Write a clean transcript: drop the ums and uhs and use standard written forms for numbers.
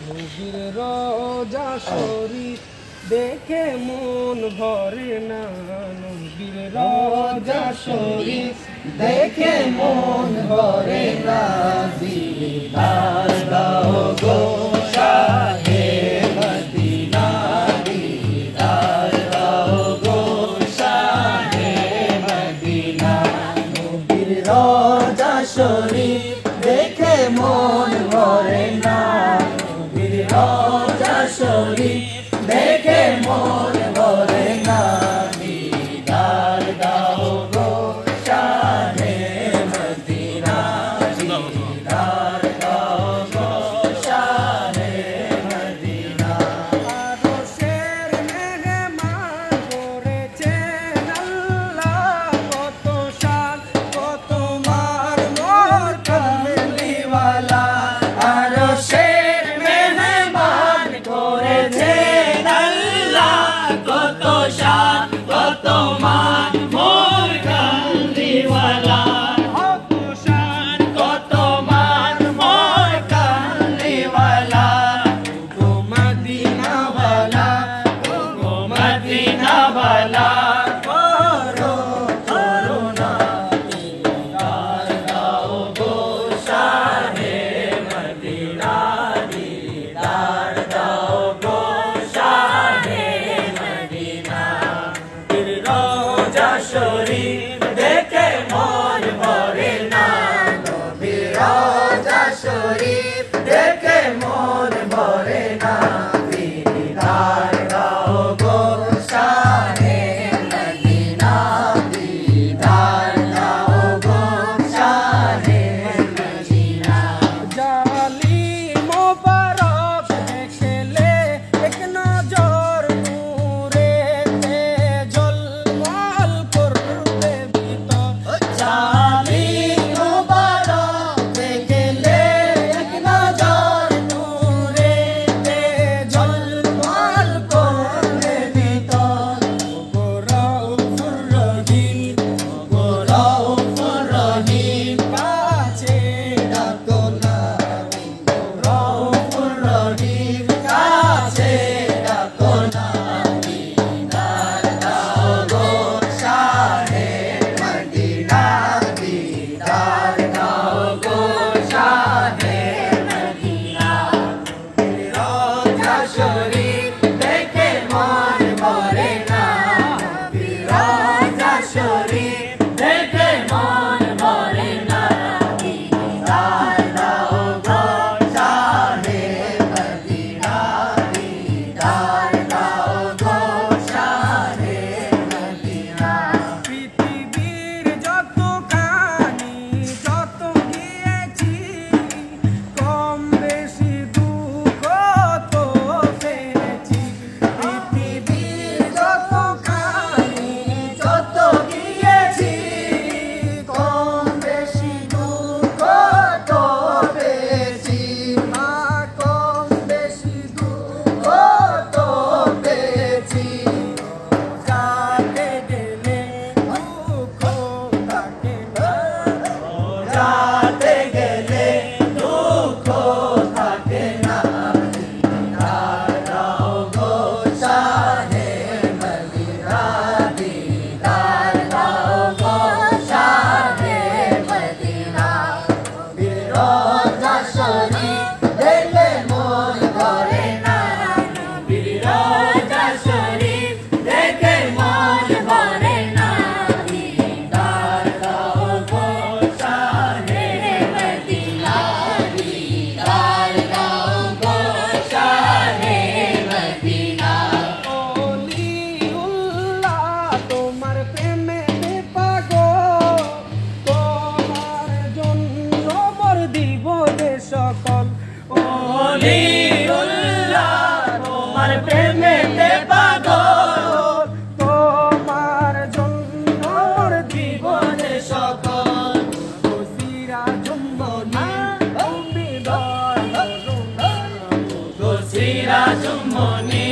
নবীর রওজা শরীফ দেখে মন ভরে না, নবীর রওজা শরীফ দেখে মন ভরে না। দিদার দাও গো শাহে মদিনা, দিদার দাও গো শাহে মদিনা। নবীর রওজা শরীফ দেখে মন ভরে না, নবীর রওজা শরীফ দেখে মন ভরে না। দিদার দাও গো শাহে মদিনা, দিদার দাও গো শাহে মদিনা। আরশের মেহমান করেছেন আল্লাহ, কত শান কত মান মোর কামলিওয়ালা। আরশের মেহমান করেছেন আল্লাহ, কত শান কত মান মোর কামলিওয়ালা। কত শান কত মান মোর কামলিওয়ালা। গো মদিনাওয়ালা, গো মদিনাওয়ালা, করো করুণা। দিদার দাও গো শাহে মদিনা, দিদার দাও গো শাহে মদিনা। নবীর রওজা শরীফ দেখে মন ভরে না, নবীর রওজা শরীফ দেখে মন ভরে না। দিদার দাও গো শাহে মদিনা, দিদার দাও গো শাহে মদিনা। জালি মোবারক দেখলে এক নজর নূরেতে ঝলমল করবে ভিতর। জালি মোবারক দেখলে এক নজর নূরেতে ঝলমল করবে ভিতর। গো রাউফুর রহিম, গো রাউফুর রহিম, কাছে ডাকো না। গো রাউফুর রহিম, কাছে ডাকো না। দিদার দাও গো শাহে মদিনা, দিদার দাও গো শাহে মদিনা। রওজা শরীফ দেখে মন ভরে না, রওজা শরীফ দেখে মন ভরে না। দিদার দাও গো শাহে মদিনা, দিদার দাও গো শাহে মদিনা। পৃথিবীর যতখানি যত গিয়েছি, কম বেশি দুঃখ তো পেয়েছি। পৃথিবীর যতখানি যত গিয়েছি, কম বেশি দুঃখ তো পেয়েছি। মা কম বেশি দুঃখ তো পেয়েছি। যাতে গেলে দুঃখ থাকে না, যাতে গেলে দুঃখ থাকে না। দিদার দাও গো শাহে মদিনা, দিদার দাও গো শাহে মদিনা। নবীর রওজা শরীফ দেখে মন ভরে না, নবীর রওজা শরীফ দেখে মন ভরে না। দিদার দাও গো শাহে মদিনা, দিদার দাও গো শাহে মদিনা। ওলিউল্লাহ তোমার প্রেমেতে পাগল, তোমার জন্য মর দিব যে সকল। ওলিউল্লাহ তোমার প্রেমেতে পাগল, তোমার জন্য মর দিব যে সকল। গোসিরা জুম্মনি তুমি দয়ালু, গোসিরা জুম্মনি